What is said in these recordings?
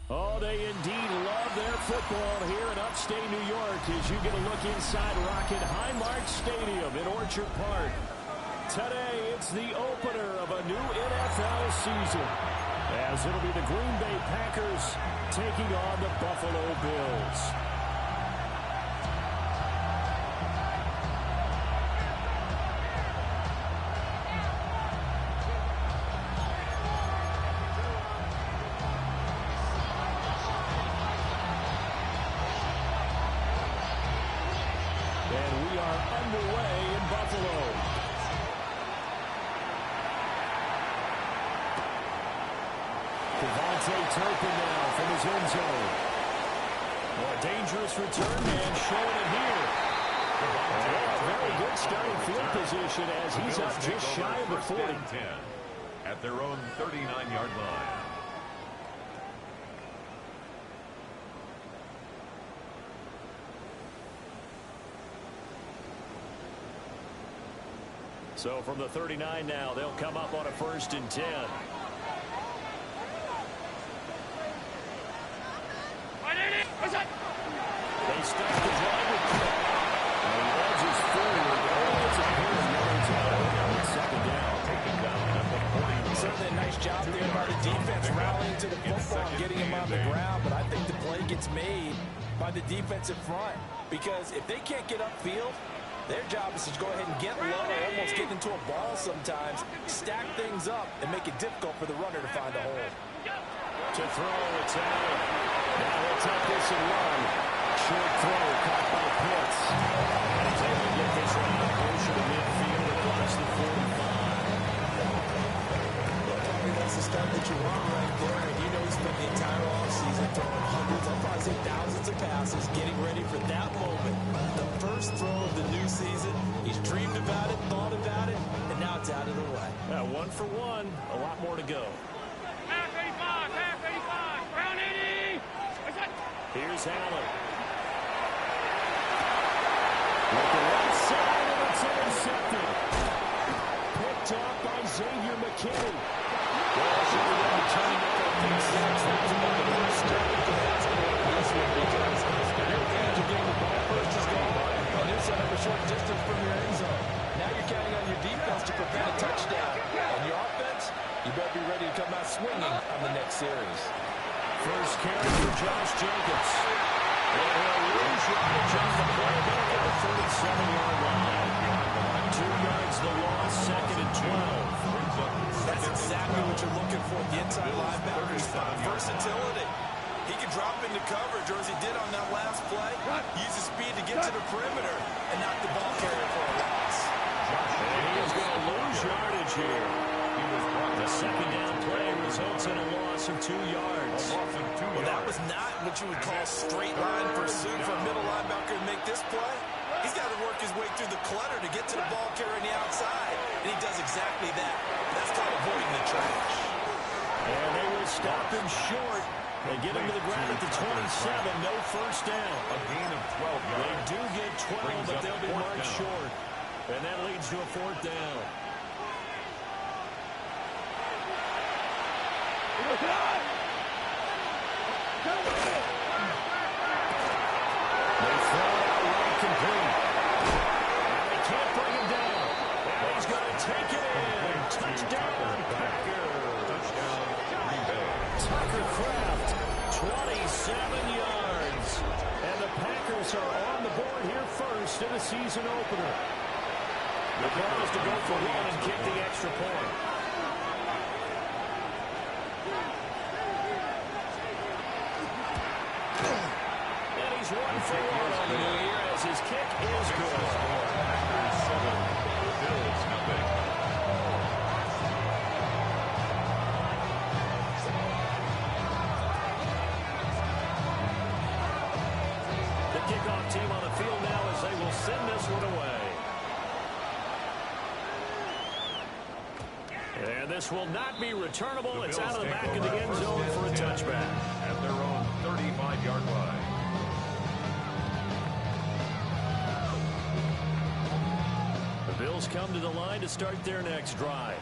Oh, they indeed love their football here in upstate New York as you get a look inside Rocket Highmark Stadium in Orchard Park. Today, it's the opener of a new NFL season, as it'll be the Green Bay Packers taking on the Buffalo Bills. And we are underway in Buffalo. Turpin now from his end zone. A dangerous return man showing it here. A very good starting field position as he's up just shy of the 40. 10 at their own 39-yard line. So from the 39 now, they'll come up on a 1st and 10. They start the drive with Cook. And he edges forward. It's a pair of yards on second down. Taking down number 40. Certainly a nice job there by the defense rallying to the football and getting him on the ground. But I think the play gets made by the defensive front. Because if they can't get upfield, their job is to go ahead and get low, almost get into a ball sometimes, stack things up, and make it difficult for the runner to find a hole. To throw, it's Allen. Now he'll take this and run. Short throw, caught by Pitts. And he's able to get this one out closer to midfield across the 45. Well, Tommy, that's the start that you want right there. And you know he spent the entire offseason throwing hundreds, I'll probably say thousands of passes, getting ready for that moment. The first throw of the new season. He's dreamed about it, thought about it, and now it's out of the way. 1 for 1. A lot more to go. Half 85, round 80. Here's Allen. Looking right side, and it's intercepted. Picked up by Xavier McKinney. Well, should be ready to turn up a big six. That's about the worst start to basketball in this one because your fans are getting the ball first is gone. And it's set up a short distance from your end zone. Now you're counting on your defense to prevent a touchdown. And your offense, you better be ready to come out swinging on the next series. First carry for Josh Jacobs. And he'll lose yardage on the play back at the 37-yard line. 2 yards the loss, 2nd and 12. That's exactly what you're looking for. The inside linebacker's versatility. He can drop into coverage, or as he did on that last play, use his speed to get to the perimeter and knock the ball carrier for a loss. And he is going to lose yardage here. The second down play results in a loss of 2 yards. Well, that was not what you would call straight line pursuit for a middle linebacker to make this play. He's got to work his way through the clutter to get to the ball carrier on the outside, and he does exactly that. That's called avoiding the trash. And they will stop him short. They get him to the ground at the 27, no first down. A gain of 12 yards. They do get 12, but they'll be marked short. And that leads to a 4th down. They throw it out right complete. And they can't bring him down. And he's going to take it in. Touchdown, Packers. Touchdown, Green Bay. Tucker Kraft, 27 yards. And the Packers are on the board here first in the season opener. The plan is to go for 1 and kick the extra point. And he's 1 for 1 on the new year as his kick is good. Packers 7, Bills nothing. The kickoff team on the field now as they will send this one away. And this will not be returnable. It's out of the back of the end zone for a touchback. At their own 35-yard line. The Bills come to the line to start their next drive.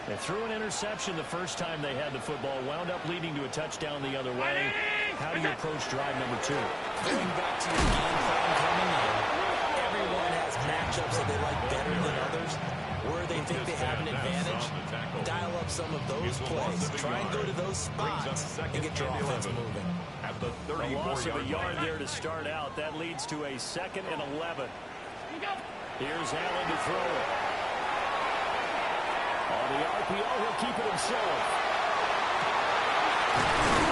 They threw an interception the first time they had the football, wound up leading to a touchdown the other way. How do you approach drive number 2? Going back to your game plan coming in, everyone has matchups that they like better than others. Where they think they have an advantage, dial up some of those plays. Try and go to those spots and get your offense moving. At the A loss of a 34-yard yard line. there to start out. That leads to a 2nd and 11. Here's Allen to throw it. On the RPO, he'll keep it himself.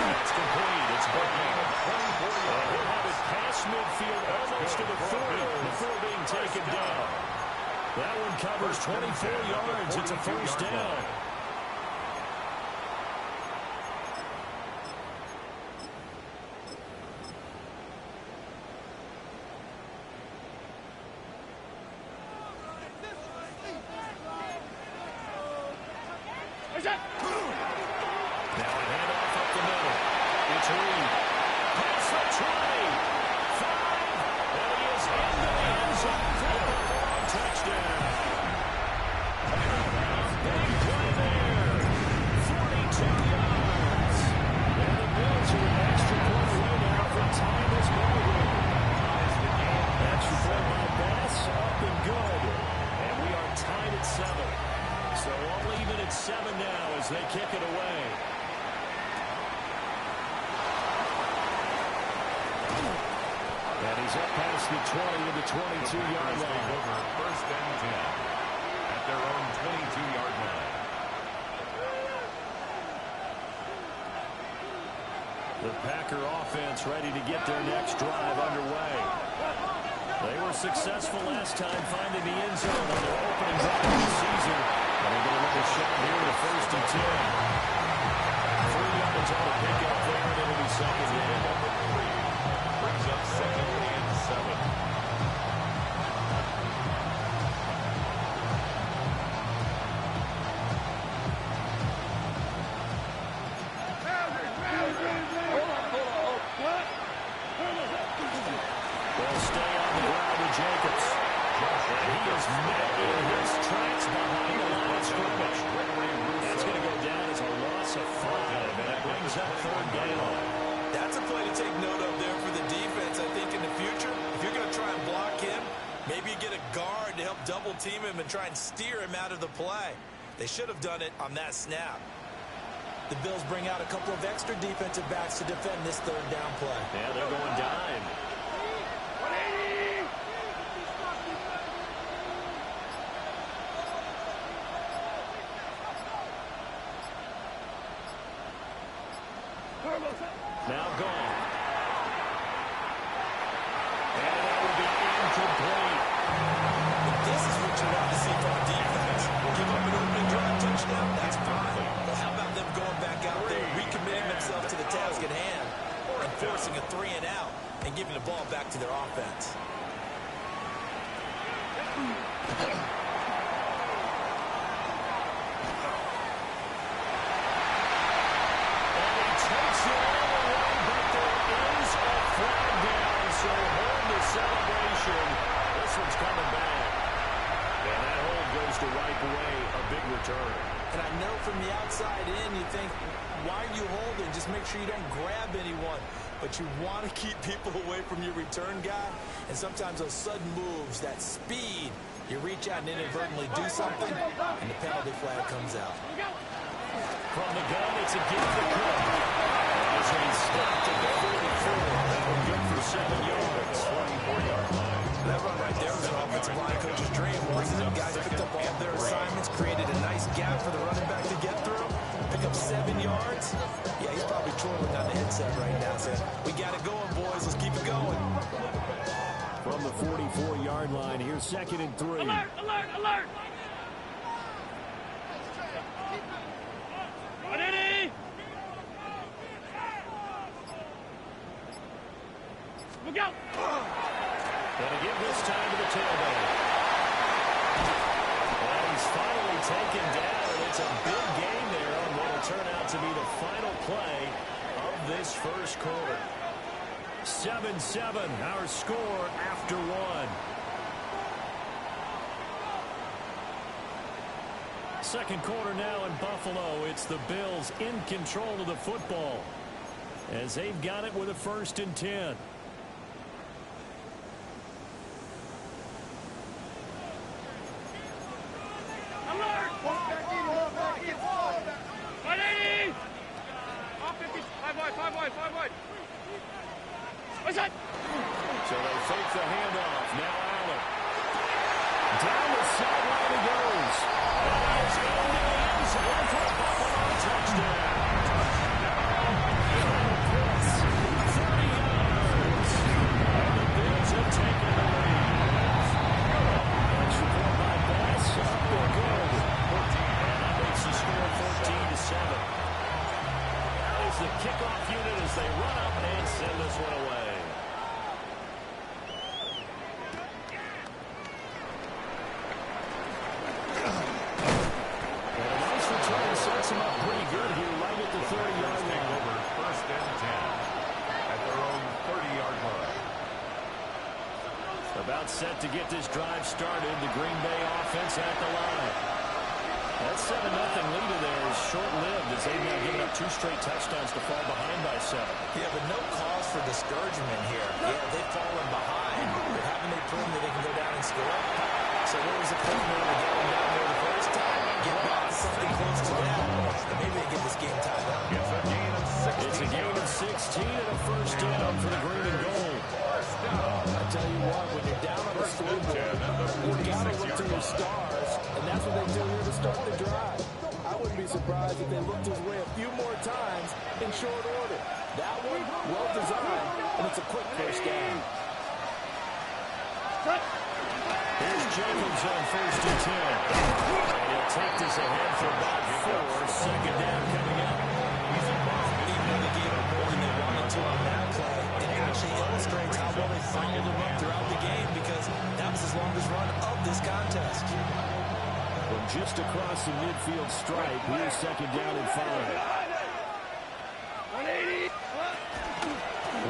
That's complete. It's Panik. He'll have it past midfield, almost to the 40 before being taken down. That one covers 24 yards. It's a first down. Now a handoff up the middle. It's Reed. Pass for 20. 5. And he is in the end zone for a long touchdown. Big play there. 42 yards. And the Bills are an extra point away now from tying this ball game. Extra point by Bass, up and good. And we are tied at 7. So all even at 7 now as they kick it away. And he's up past the 20 to the 22-yard line. Over first and 10 at their own 22-yard line. The Packer offense ready to get their next drive underway. They were successful last time finding the end zone on their opening drive of the season. And they're going to make a shot here with a 1st and 10. 3 yards on the pickup there, and it'll be 2nd down. Brings up 2nd and 7. They'll stay on the ground with Jacobs. And he is met in his tracks behind the line of scrimmage. That's going to go down as a loss of 5, and it brings up 3rd down. That's a play to take note of there for the defense. I think in the future, if you're going to try and block him, maybe you get a guard to help double team him and try and steer him out of the play. They should have done it on that snap. The Bills bring out a couple of extra defensive backs to defend this 3rd down play. Yeah, they're going dime. Now gone. And that will be incomplete. This is what you want to see from a defense. Give up an opening drive touchdown, that's fine. But how about them going back out there, recommitting themselves to the task at hand, and forcing a 3 and out, and giving the ball back to their offense? Celebration. This one's coming back. And that hold goes to wipe away a big return. And I know from the outside in, you think, why are you holding? Just make sure you don't grab anyone. But you want to keep people away from your return guy. And sometimes those sudden moves, that speed, you reach out and inadvertently do something, and the penalty flag comes out. From the gun, it's a gift for Cook. As he stopped at the 44. That will good for 7 yards. 24-yard line. That run right there was an offensive line coach's dream, wasn't it? Guys picked up all their assignments, created a nice gap for the running back to get through, pick up 7 yards. Yeah, he's probably twirling on the headset right now, saying, we got it going, boys. Let's keep it going. From the 44-yard line, here's 2nd and 3. Alert, alert, alert! Ready? Look out! Gonna give this time to the tailback. And he's finally taken down, and it's a big gain there on what will turn out to be the final play of this first quarter. 7-7, our score after 1. Second quarter now in Buffalo. It's the Bills in control of the football as they've got it with a 1st and 10. Alert! 180! Off 50. 5 wide. What's that? So they fake the handoff. Now Allen. Down the sideline he goes. And he is into the end zone for a Buffalo touchdown. 30 yards. And the Bills have taken the lead. Next report by Bass. Up they're good. And that makes the score 14-7. That is the kickoff unit as they run up and send this one away. Sets him up pretty good here, right at the 30-yard line. Over 1st and 10 at their own 30-yard line. About set to get this drive started. The Green Bay offense at the line. That 7-0 lead of theirs is short-lived as they've now given up 2 straight touchdowns to fall behind by 7. Yeah, but no cause for discouragement here. Yeah, they've fallen behind, but haven't they proven that they can go down and score? So what was the point when they got them down there the first time? Get back to something close to that. And maybe they get this game tied up. It's a gain of 16. It's a gain of 16 and a 1st down for the Green and Gold. I tell you what, when you're down on the scoreboard, you got to look to your stars, and that's what they do here to start the drive. I wouldn't be surprised if they looked his way a few more times in short order. That one, well designed, and it's a quick 1st down. Here's Jacobs on 1st and 10. And he'll take this ahead for about 4. 2nd down coming up. Even though they gave up more than they wanted to on that play, it actually illustrates how well they followed him up throughout the game because that was his longest run of this contest. From just across the midfield stripe, here's 2nd down and 5. 180.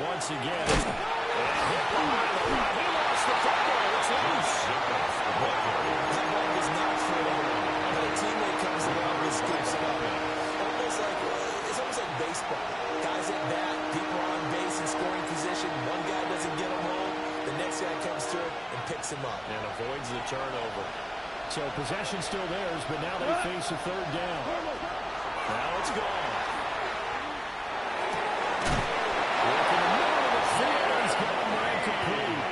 Once again, hit behind the line. He lost the football. It's loose. The ball was not for him, but a teammate comes along and scoops it up. It's almost like baseball. Guys at bat, people are on base in scoring position. One guy doesn't get him home. The next guy comes through and picks him up. And avoids the turnover. So possession still theirs, but now they face a 3rd down. Now it's gone. Working the middle of the field, he's got him right complete.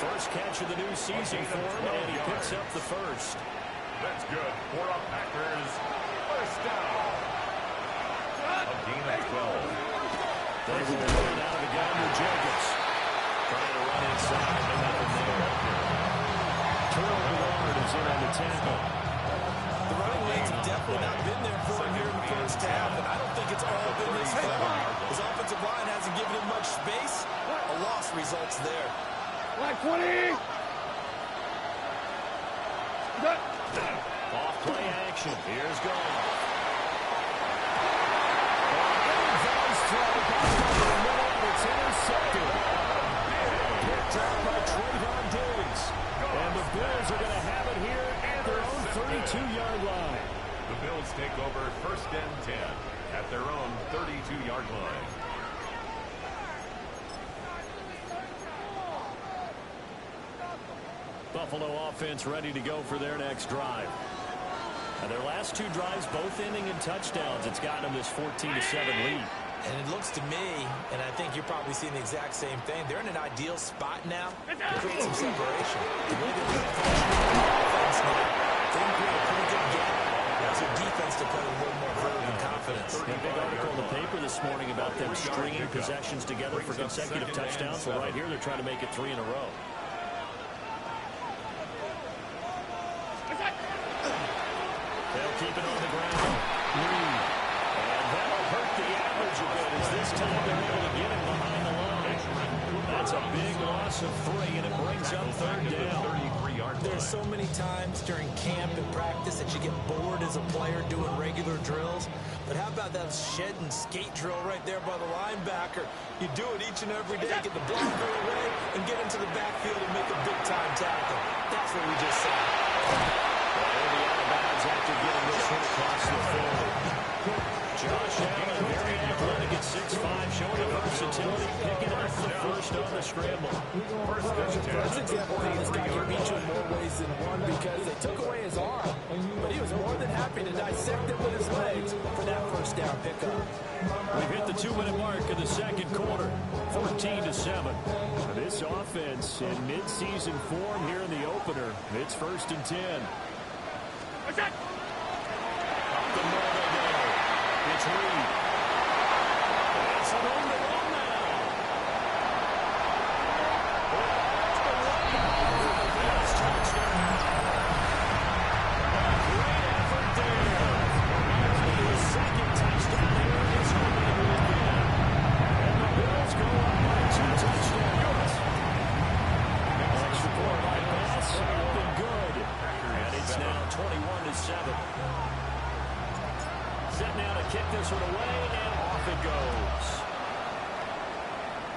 First catch of the new season for him, and he picks up the 1st. That's good for a Packers 1st down. A gain of 12. They will run out of the gun with Jacobs. Trying to run inside, but nothing there. Terrell Bernard is in on the tackle. The running lanes have definitely not been there for him here in the 1st half, and I don't think it's all been his fault. His offensive line hasn't given him much space. A loss results there. Like 20. Off play action. Here's Goff. It's intercepted. Picked up by Trayvon Diggs. And the Bills are going to have it here at their own 32-yard line. The Bills take over 1st and 10 at their own 32-yard line. Buffalo offense ready to go for their next drive. Now their last 2 drives both ending in touchdowns. It's gotten them this 14-7 lead. And it looks to me, and I think you're probably seeing the exact same thing, they're in an ideal spot now to create some separation. The way they're doing offense now, they can create a pretty good gap. That's their defense to play with a little more verve and confidence. A big article in the paper this morning about them stringing possessions together for consecutive touchdowns. Well, right here they're trying to make it 3 in a row. They'll keep it on the ground. And that'll hurt the average a bit as this time they're able to get him behind the line. That's a big loss of 3, and it brings up 3rd down. There's so many times during camp and practice that you get bored as a player doing regular drills. But how about that shed and skate drill right there by the linebacker? You do it each and every day, get the blocker away, and get into the backfield and make a big-time tackle. That's what we just saw. Well, the out of bounds after getting this versatility, picking up the first on the scramble. That's an example of how this guy can beat you in more ways than one because they took away his arm, but he was more than happy to dissect it with his legs for that first down pickup. We've hit the 2-minute mark of the second quarter, 14-7. This offense in midseason form here in the opener. It's 1st and 10. What's that? Up the middle they go. It's Reed. It's an on the run now. That's touchdown. Great effort there. His second touchdown here in this opening weekend. And the Bills go up by 2 touchdowns. Extra point by pass, up and good. And it's now 21-7. Set now to kick this one away, and off it goes.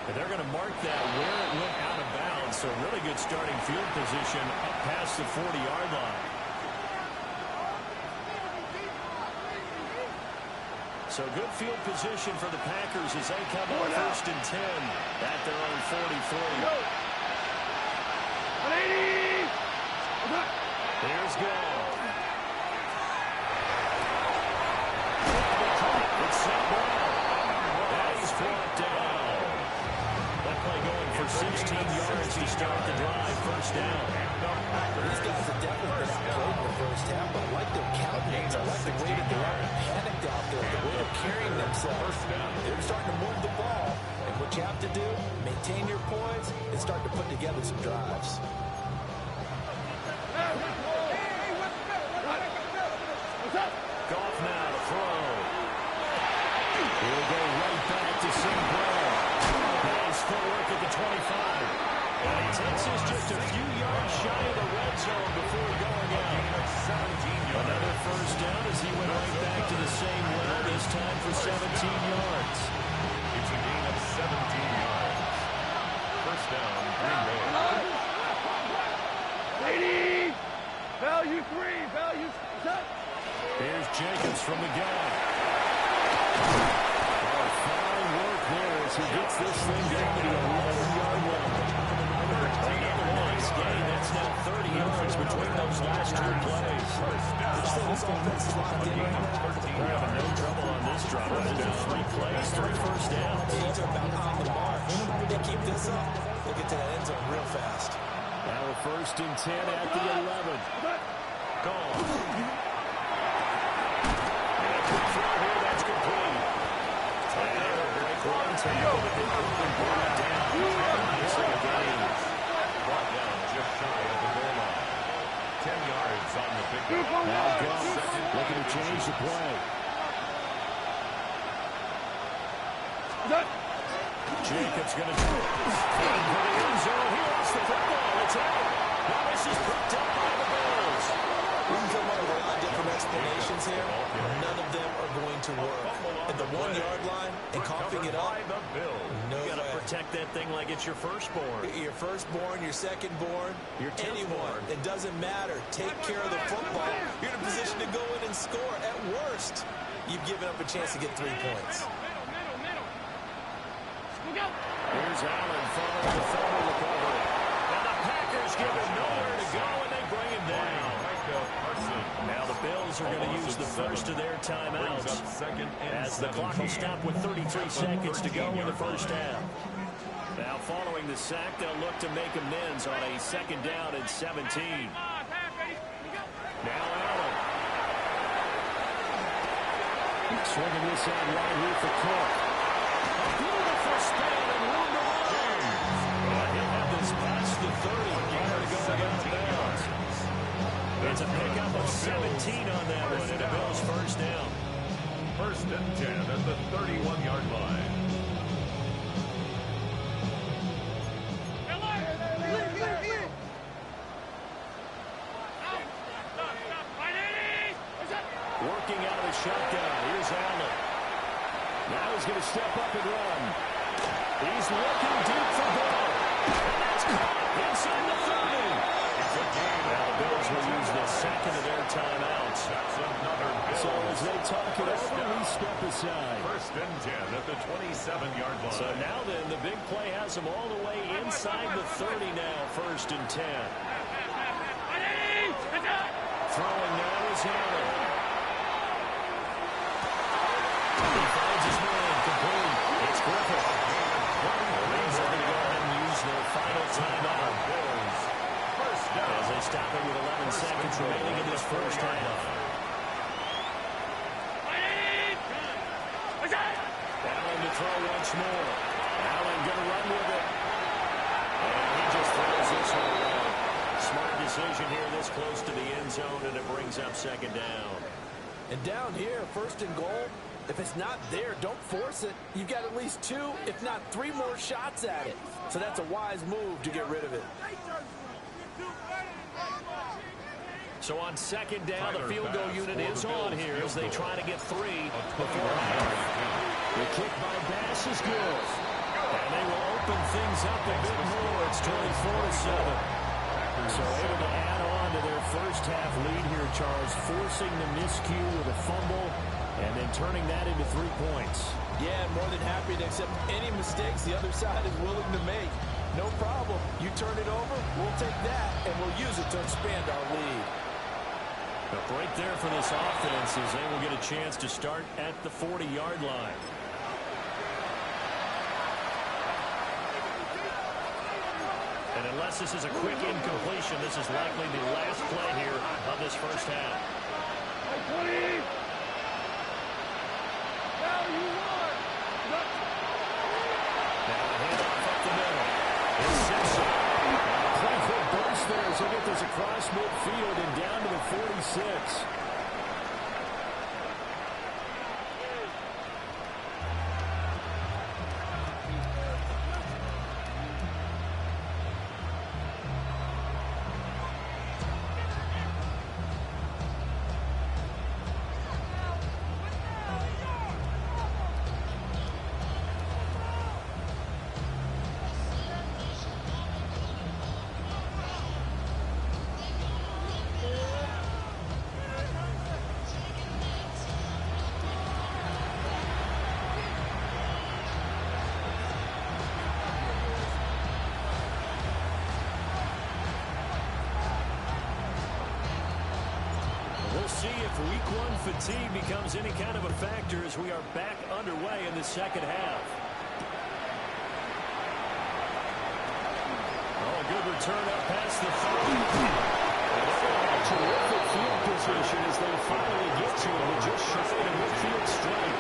And they're going to mark that where it went out of bounds. So really good starting field position up past the 40-yard line. So good field position for the Packers as they come on 1st and 10 at their own 43. 180! There's Gall. It's St. Brown. And he's brought down. That play going for 16 yards to start the drive. First down. These guys have definitely been outplayed in the first half, but I like their countenance. I like the way that they're not panicked out there, the way they're carrying themselves. They're starting to move the ball, and what you have to do, maintain your poise and start to put together some drives. Goff now to throw. He'll go right back to St. Brown. Nice footwork at the 25. And he takes us just a few yards shy of the red zone before going out. Another first down as he went right back to the same well, this time for 17 yards. It's a gain of 17 yards. First down, Green Bay. 80! Value 3! Value set! Here's Jacobs from the gun. Oh, fine work there as he gets this thing down to the 11-yard line. Another nice gain. That's now 30 yards between those last two plays. This offense is locked in. They're having no trouble on this drive. They've done 3 plays, 3 first downs. These are about on the march. They keep this up, they'll get to that end zone real fast. Now a 1st and 10 at the 11. Gone. That's complete. Great run tackle, but they couldn't bring it down. Nicely again. Brought down just shy of the goal line. 10 yards on the pickup. Now Goff looking to change the play. Jacobs going to throw it. For the end zone. He lost the football. It's out. Now this is picked up by the Bills. We can come up with a lot of different explanations here. None of them are going to work. At the 1-yard line and coughing it up, no You got to way. protect that thing like it's your firstborn. Your firstborn, your secondborn, Your anyone. It doesn't matter. Take care of the football. You're in a position to go in and score. At worst, you've given up a chance to get 3 points. Here's Allen following the fumble recovery. And the Packers give him nowhere to go, and they bring him down. Now the Bills are going to use the first of their timeouts as the clock will stop with 33 seconds to go in the first half. Now following the sack, they'll look to make amends on a 2nd down and 17. Now Allen. Swinging this out right here for Cook. A beautiful spin and room to run. He'll have this past the 30. Nowhere to go out of bounds. It's a pickup of 17 on that one, and a Bills first down. 1st and 10 at the 31-yard line. Working out of the shotgun. Here's Allen. Now he's going to step up and run. He's looking deep for goal. And that's caught inside the 30. Now the Bills will use the second of their timeouts. That's another So as they talk it over, we step aside. First and 10 at the 27-yard line. So now then, the big play has them all the way inside the 30 now, first and 10. Throwing now is Allen. He finds his man, complete. It's Griffith. They're going to go ahead and use their final timeout. First down. As they stop it with 11 seconds remaining in this first half. Allen to throw once more. Allen going to run with it. And he just throws this one away. Smart decision here this close to the end zone, and it brings up second down. And down here, first and goal, if it's not there, don't force it. You've got at least 2, if not 3 more shots at it. So that's a wise move to get rid of it. So on second down, the field goal unit is on here as they try to get 3 before half. The kick by Bass is good. And they will open things up a bit more. It's 24-7. So able to add on to their first half lead here, Charles, forcing the miscue with a fumble and then turning that into 3 points. Yeah, more than happy to accept any mistakes the other side is willing to make. No problem. You turn it over, we'll take that, and we'll use it to expand our lead. A break there for this offense as they will get a chance to start at the 40-yard line. And unless this is a quick incompletion, this is likely the last play here of this first half. Now you won. Now a handoff up the middle. It's Simpson. A quick burst there as they get this across midfield and down to the 46. We'll see if Week 1 fatigue becomes any kind of a factor as we are back underway in the second half. Oh, a good return up past the 30. Terrific field position as they finally get to him and just shy of the midfield straight.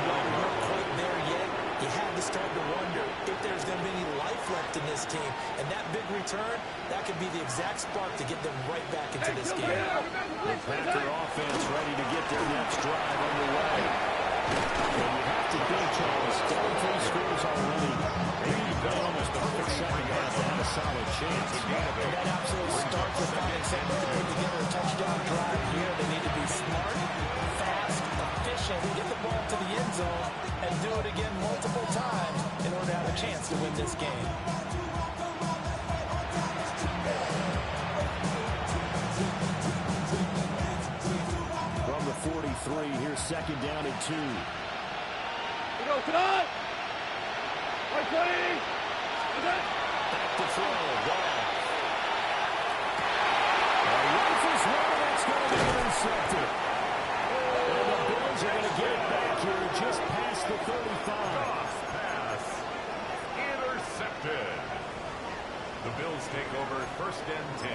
Not quite there yet. You have to start to wonder if there's going to be any life left in this game. And that big return, that could be the exact spark to get them right back into this game. The Packer offense ready to get their next drive underway. And you have to think, Charles, down 3 scores already. Maybe you've got almost perfect second half to have a solid chance. And that absolutely starts with finding something to put together a touchdown drive here. They need to be smart, fast, efficient, get the ball to the end zone, and do it again multiple times in order to have a chance to win this game. From the 43, here's second down and 2. Go, tonight. 20. Back to throw. Goff. Rifles one, that's going to be intercepted. And the Bills are going to get it back here just past the 35. Pass. Intercepted. The Bills take over first and 10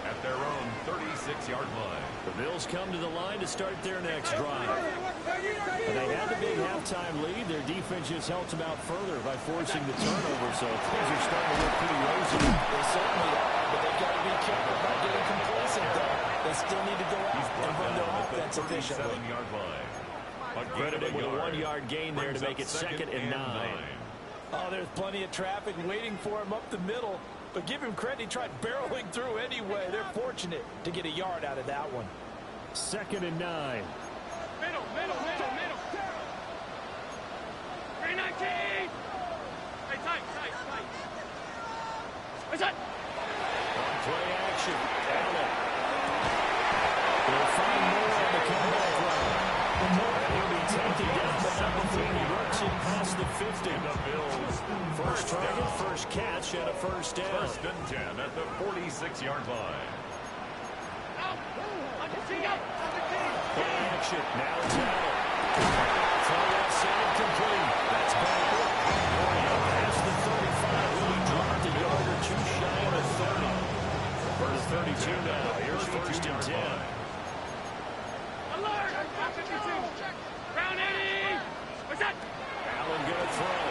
at their own 36-yard line. The Bills come to the line to start their next drive. And they had the big halftime lead. Their defense just helped them out further by forcing the turnover, so things are starting to look pretty rosy. They certainly are, but they've got to be careful about getting complacent, though. They still need to go out and run their offense efficiently. 37-yard line. Credited with a 1-yard gain there to make it second and 9. Oh, there's plenty of traffic waiting for him up the middle. But give him credit, he tried barreling through anyway. They're fortunate to get a yard out of that one. Second and 9. Middle. 319. Hey, tight. What's that? Play action. Allen. They'll find more on the comeback target, first catch, and a first down. First and 10 at the 46-yard line. Play action. Now it's Allen. Throw that second complete. That's back. Past the 35. Will he drop a yard or two shy of the 30? For the 32 now. Here's first and 10. Alert! 52. Round 80. What's that? Allen going to throw.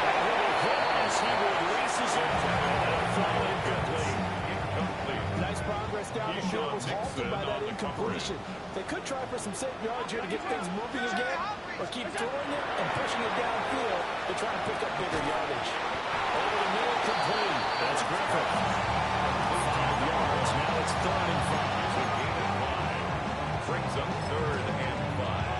A little hit as he releases it. And a fly incomplete. Nice progress down the field was halted by that incompletion. They could try for some safe yards here to get things moving again, or keep throwing it and pushing it downfield to try and pick up bigger yardage. Over the middle, complete. That's Griffin. 5 yards. Now it's 3rd and 5. So gain of 5. Brings them 3rd and 5.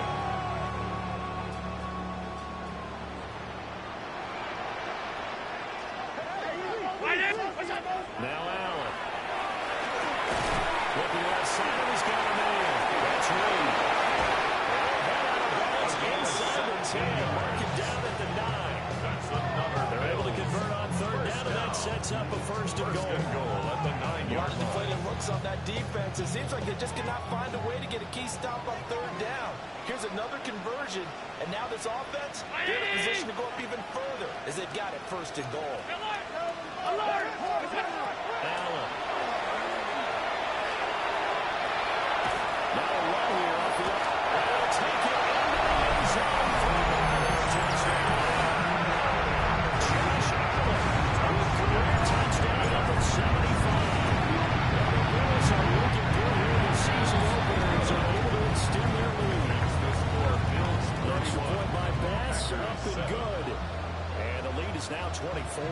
Now Allen. Looking left side, he's got a man. That's Reed. That's inside the 10. Mark it down at the 9. That's another. They're able to convert on 3rd down, and that sets up a first and goal. At the 9-yard line. Deflated looks on that defense. It seems like they just cannot find a way to get a key stop on 3rd down. Here's another conversion, and now this offense, they're in a position to go up even further as they've got it 1st and goal. Alert! Allen. Now a run here off the up. They'll take it into the end zone for the touchdown. Josh Allen with career touchdown number 75. And the Bills are looking good here in the season openers and able to extend their lead. The score, Bills Next 31. point by Bass, up and good. And the lead is now 24.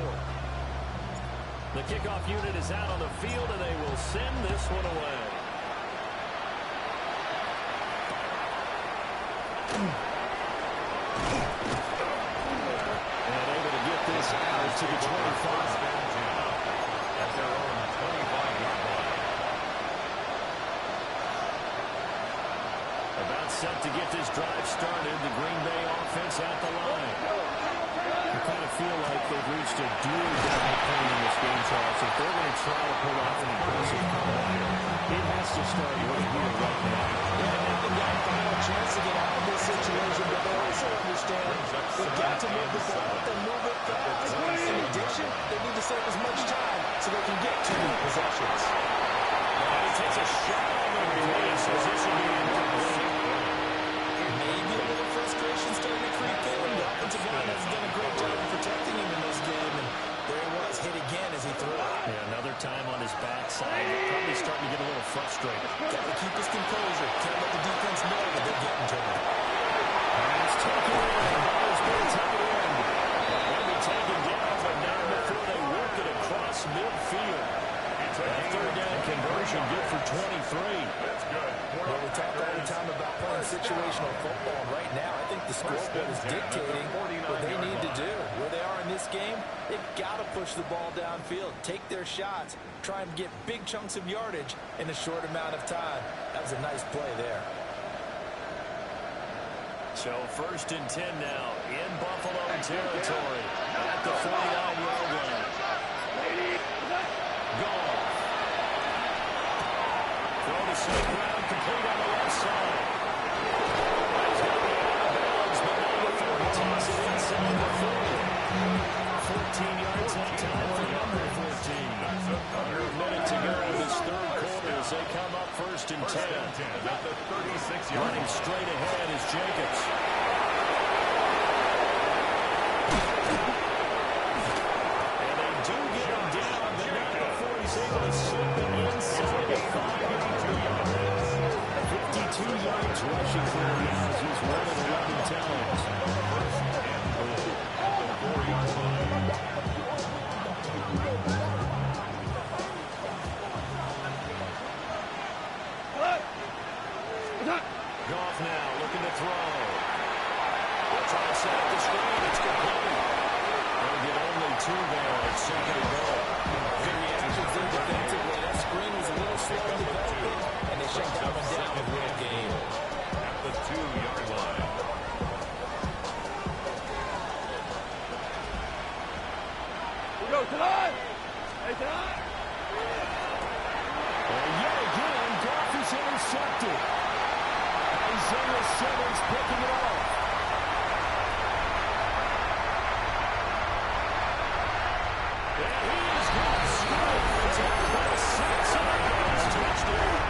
The kickoff unit is out on the field, and they will send this one away. And able to get this out to the 25. At their own 25-yard line. About set to get this drive started. The Green Bay offense at the line. You kind of feel like they've reached a do-or-die point in this game, Charles. If they're going to try to pull off an impressive comeback, it has to start right here, right now. Yeah, they've got a final chance to get out of this situation, but they also understand they've got to move the ball and move it fast. In addition, they need to save as much time so they can get 2 possessions. And he takes a shot on the release. Position being complete. Maybe a little frustration starting to creep in. The offensive line has done a great job of protecting him in this game, and there he was, hit again as he threw it. Yeah, another time on his backside. Probably starting to get a little frustrated. Got to keep his composure. Can't let the defense know that they're getting to him. And it's taken in. Ball's been tied in. They'll be taken down, but now before they work it across midfield. That 3rd down conversion good for 23. That's good. Well, we talk all the time about playing situational football. Right now, I think the scoreboard is dictating what they need to do. Where they are in this game, they've got to push the ball downfield, take their shots, try and get big chunks of yardage in a short amount of time. That was a nice play there. So 1st and 10 now in Buffalo territory at the 49-yard line. Goal. Throw to safe ground, complete on the left side. He's going to be out of bounds, but now the 40 takes it inside the 40. 14 yards that time for number 14. Under a minute to go in this 3rd quarter as they come up 1st and 10. At the 36-yard Running line. straight ahead is Jacobs. And they do get him down, but not before he's able to slip it inside the 5-yard line. 52 yards rushing for him as he's 1 of 11 times. At the 4-yard line. Goff now looking to throw. They'll try to set up the screen. It's complete. They'll get only 2 there at 2nd and goal. Good reactions there defensively. That screen was a little slow in developing, and they shut that one down with real game. At the 2-yard line. intercepted. Isaiah Simmons picking it off. And he's got strength. It's a plus 6 yards touchdown.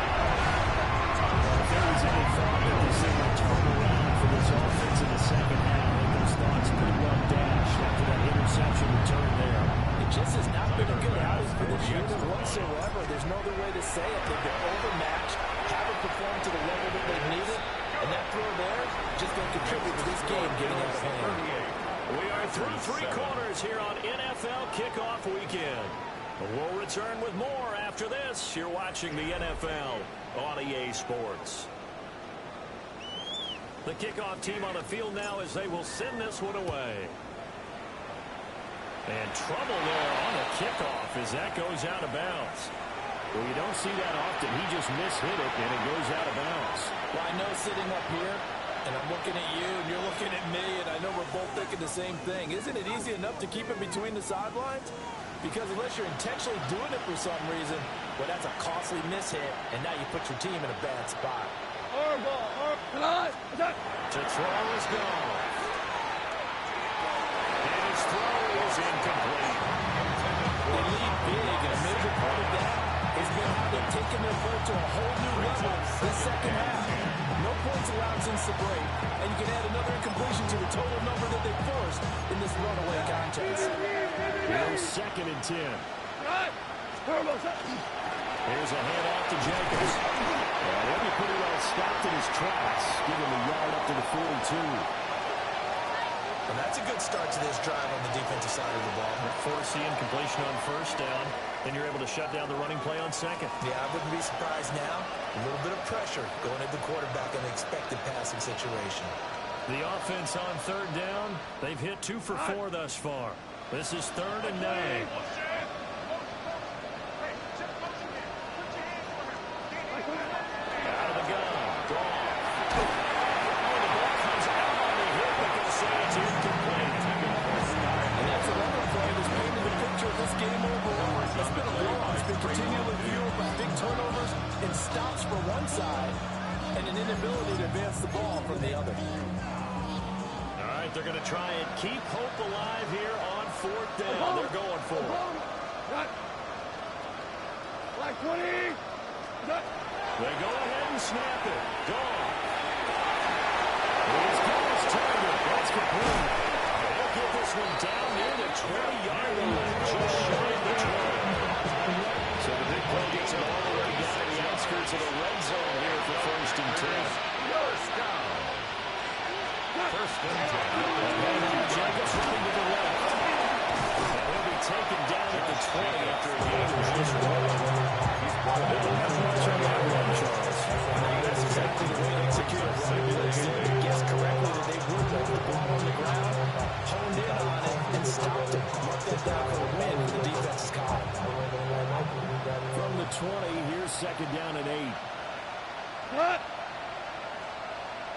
There was any thought that this thing would turn around for this offense in the second half. I think those thoughts pretty well dashed after that interception return there. It just has not been a good outing for this unit whatsoever. There's no other way to say it. They've been overmatched, haven't performed to the level that they've needed, and that throw there just going to contribute to this game getting out of hand. We are through 3 quarters here on NFL Kickoff Weekend. We'll return with more after this. You're watching the NFL on EA Sports. The kickoff team on the field now as they will send this one away. And trouble there on the kickoff as that goes out of bounds. Well, you don't see that often. He just mishit it, and it goes out of bounds. Well, I know sitting up here, and I'm looking at you, and you're looking at me, and I know we're both thinking the same thing. Isn't it easy enough to keep it between the sidelines? Because unless you're intentionally doing it for some reason, well, that's a costly mishit, and now you put your team in a bad spot. To throw is gone. And his throw is incomplete. They lead big, and a major part of that has been how they've taken their boat to a whole new level this second half. No points allowed since the break, and you can add another incompletion to the total number that they forced in this runaway contest. Now 2nd and 10. Here's a handoff to Jacobs. He'll be pretty well stopped in his tracks, giving him a yard up to the 42. And that's a good start to this drive on the defensive side of the ball. Force the incompletion on 1st down, and you're able to shut down the running play on 2nd. Yeah, I wouldn't be surprised now. A little bit of pressure going at the quarterback in the expected passing situation. The offense on 3rd down, they've hit 2 for 4 thus far. This is 3rd and 9. Out of the gun. Gone. Oh, the ball comes out on the hit, but they say it's incomplete. And that's another play that's painted the picture of this game overall. It's been a blowout. It's been continually fueled by big turnovers and stops for one side and an inability to advance the ball from the other. All right, they're going to try and keep hope alive here on 4th down. They're going for it. Like 20. They go ahead and snap it. Gone. He's got his target. That's complete. They'll get this one down near the 20-yard line, just shy of the 20. So the big play gets him all the way down to the outskirts of the red zone here for 1st and 10. First down. 1st and 10. Jacobs running to the left. And he'll be taken down at the 20 after a gain of just 1. That's exactly the way to execute it. They guessed correctly that they would let the ball on the ground, honed in on it, and stopped it. Mark that down for a win in the defense's column. From the 20, here's 2nd down and 8. What?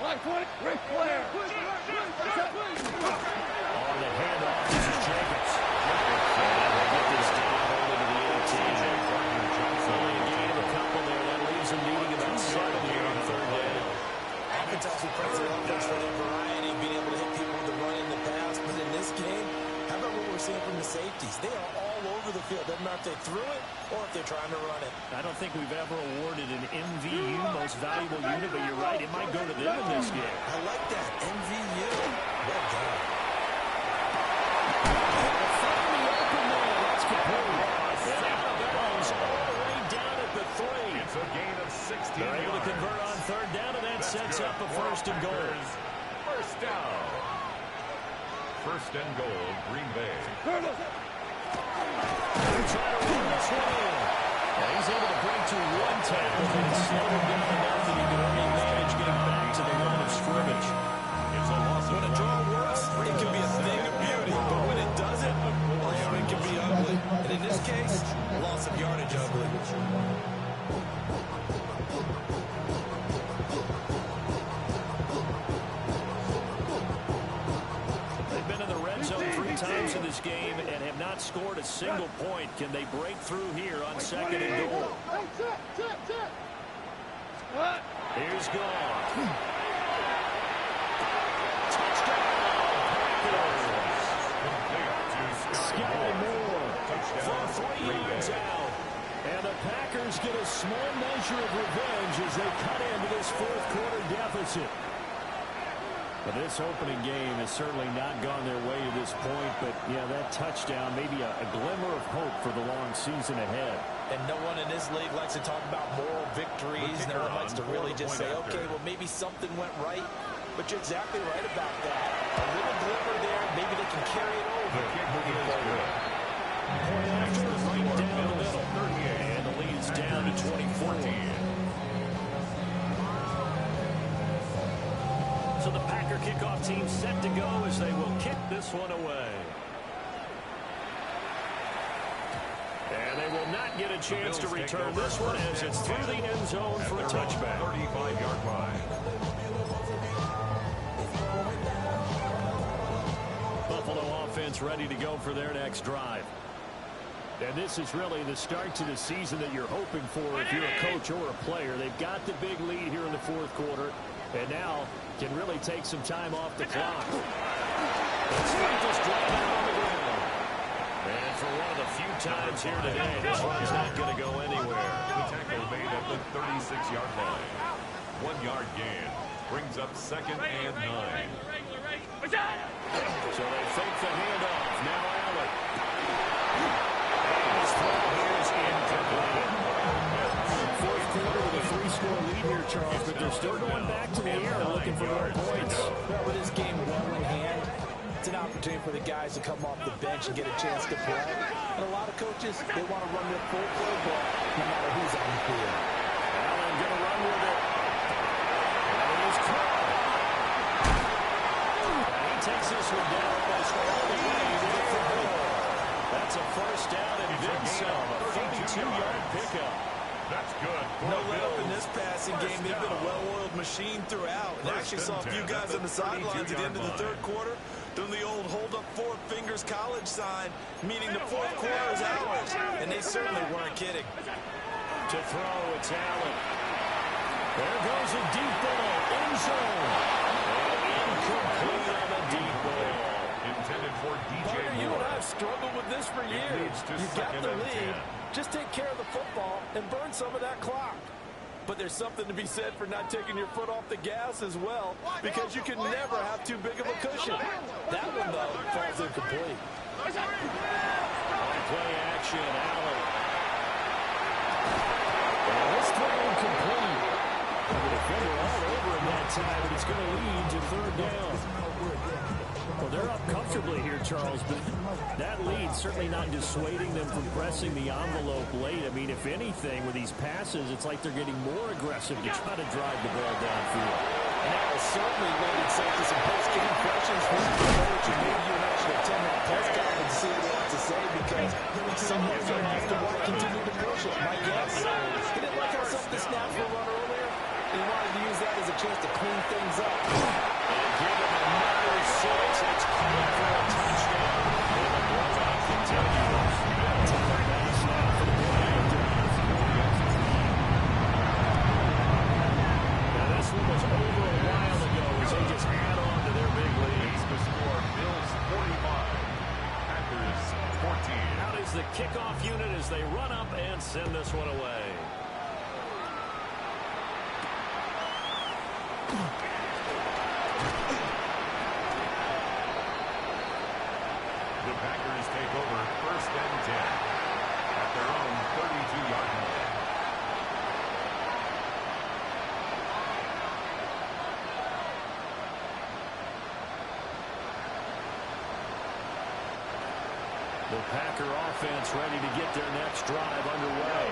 Like 20. Ric Flair. On the handoff, this is Jacobs. Get this down over to the 18. Only a gain of a couple there. That leaves him needing about 7 here on 3rd down. Oftentimes we praise the offense for their variety, being able to hit people with the run in the pass. But in this game, how about what we're seeing from the safeties? They are all over the field. Doesn't matter if they threw it or if they're trying to run it. I don't think we've ever awarded an MVU, most valuable unit, but you're right, it might go to them in this game. I like that. MVU. Well done. Finally open there. That's complete. And out of bounds all the way down at the 3. It's a gain of 16 They're able to yards. convert on 3rd down, and that sets up a 1st and goal. First down. 1st and goal, Green Bay. They try to run this one in. And he's able to break to 1 tackle, but it's slow him down enough that he can only manage getting back to the line of scrimmage. It's a loss of When a draw works, it can be a thing of beauty. But when it doesn't, well, it can be ugly. And in this case, loss of yardage ugly. They've been in the red zone 3 times in this game and have not scored a single point. Can they break through here on 2nd and goal? Here's gone. Touchdown, Packers. Sky Moore for 3 yards out. And the Packers get a small measure of revenge as they cut into this fourth quarter deficit. But this opening game has certainly not gone their way to this point. But, yeah, that touchdown, maybe a glimmer of hope for the long season ahead. And no one in this league likes to talk about moral victories. No one likes to really just say, okay, well, maybe something went right. But you're exactly right about that. A little glimmer there. Maybe they can carry it over. Moving forward. Point after, right down the middle. And the lead's down to 24. So the Packer kickoff team set to go as they will kick this one away. And they will not get a chance to return this one as it's through the end zone for a touchback. 35-yard line. Buffalo offense ready to go for their next drive. And this is really the start to the season that you're hoping for if you're a coach or a player. They've got the big lead here in the fourth quarter, and now can really take some time off the clock. Let's fight this drive out on the ground. And for one of the few times here today, this one's not going to go anywhere. The tackle made at the 36-yard line. 1-yard gain brings up second and 9. So they fake the handoff. Now Allen. And his throw here is incomplete. Fourth quarter with a 3-score lead here, Charles, but they're still going back to the air looking for more points. Well, with this game well in hand, it's an opportunity for the guys to come off the bench and get a chance to play. And a lot of coaches, they want to run their full playbook no matter who's on the field. Allen going to run with it. And it is caught. And he takes this one down almost all the way to the 30. That's a first down and then some. A 32-yard pickup. That's good. No let up in this passing game. They've been a well-oiled machine throughout. And actually saw a few guys on the sidelines at the end of the third quarter doing the old hold up 4 fingers college sign, meaning the fourth quarter is ours. And they certainly weren't kidding. To throw, it's Allen. There goes a deep ball. End zone. Incomplete on a deep ball. Intended for DJ Parker, you Moore. and I have struggled with this for years. You've got the lead. Just take care of the football and burn some of that clock. But there's something to be said for not taking your foot off the gas as well, because you can never have too big of a cushion. That one, though, falls incomplete. On play action, Allen. And this throw incomplete. The defender all over him that time, and it's going to lead to third down. Well, they're up comfortably here, Charles, but that lead certainly not dissuading them from pressing the envelope late. I mean, if anything, with these passes, it's like they're getting more aggressive to try to drive the ball downfield. And that will certainly lend itself to some post-game questions from the coach. And maybe you actually attend that press conference to see what he has to say, because someone's going to have to want to continue to push it. My guess, he didn't like how some of the snaps were run earlier. He wanted to use that as a chance to clean things up. And give him another 6. It's clean for a touchdown. And the blowout continues. Nice snap for the play after. Now this one was over a while ago as they just add on to their big lead. The score, Bills 45, Packers 14. Out is the kickoff unit as they run up and send this one away. The Packers take over first and 10 at their own 32-yard line. The Packer offense ready to get their next drive underway.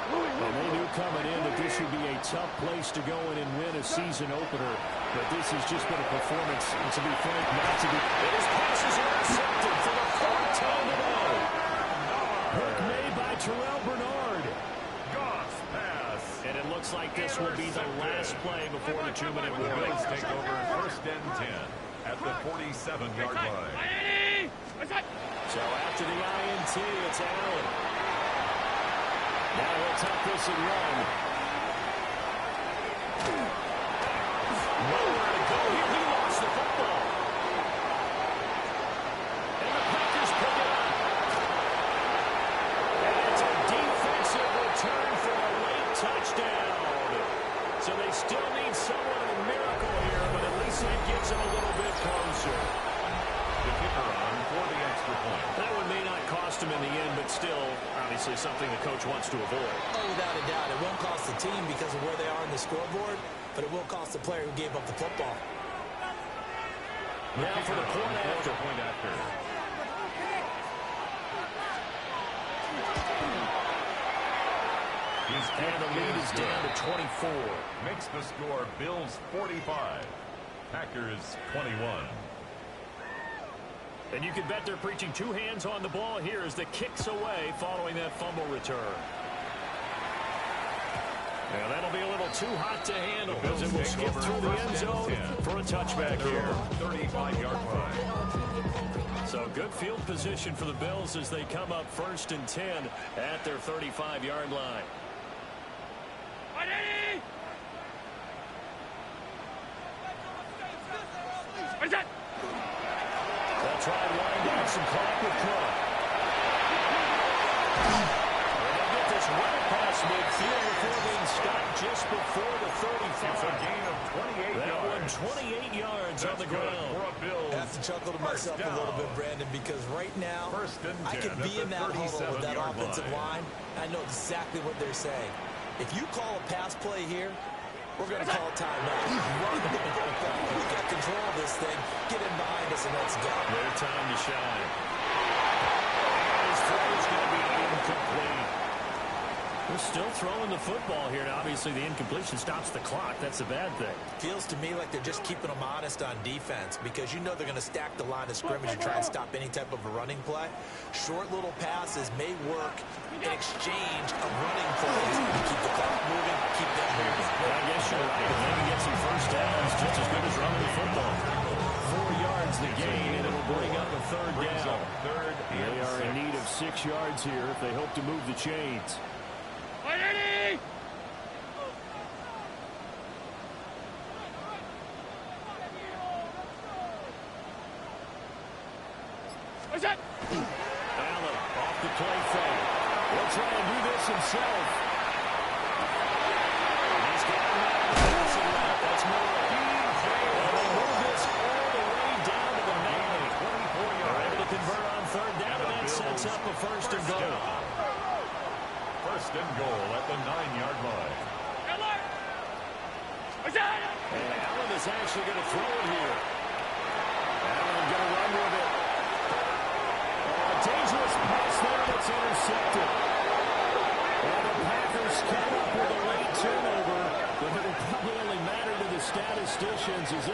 And they knew coming in that this would be a tough place to go in and win a season opener. But this has just been a performance, and to be frank, not to be. His passes are intercepted for the 4th time today. Pick made by Terrell Bernard. Goss pass. And it looks like this will be the last play before the 2-minute The warning. Bills take over first and 10 at the 47-yard line. So after the INT, it's Allen. Now he'll tuck this and run. So they still need somewhat of a miracle here, but at least that gets them a little bit closer. The kicker on for the extra point. That one may not cost him in the end, but still, obviously something the coach wants to avoid. Oh, without a doubt. It won't cost the team because of where they are on the scoreboard, but it will cost the player who gave up the football. Now for the point after. And the lead is down to 24. Makes the score Bills 45, Packers 21. And you can bet they're preaching two hands on the ball here as the kick's away following that fumble return. Now that'll be a little too hot to handle as it will skip through the end zone for a touchback here. 35-yard line. So good field position for the Bills as they come up 1st and 10 at their 35-yard line. What is that? They'll try and wind down some clock with Cook. They'll get this right past midfield before being stopped just before the 35. It's a gain of 28 that yards. One 28 yards on the ground. I have to chuckle to myself a little bit, Brandon, because right now I could be in that huddle with that offensive line. I know exactly what they're saying. If you call a pass play here, we're going to call timeout. Run the football. We got control of this thing. Get in behind us and let's go. Their time to shine. His throw is going to be incomplete. They're still throwing the football here. Now, obviously, the incompletion stops the clock. That's a bad thing. Feels to me like they're just keeping them honest on defense because you know they're going to stack the line of scrimmage and try and stop any type of a running play. Short little passes may work in exchange of running plays to keep the clock moving, keep them moving. I guess you're right. If they can get some first downs, just as good as running the football. 4 yards the gain, and it'll bring up a third down. They are in need of 6 yards here if they hope to move the chains. What's that? Allen off the play fake. Will try and do this himself. He's got him out of the passing route. That's Miller. And they move this all the way down to the 9. 24 yards. Able to convert on third down, and that sets up a 1st and goal. 1st and goal at the 9-yard line. What's that? And Allen is actually going to throw it here. Allen going to run with it. Dangerous pass.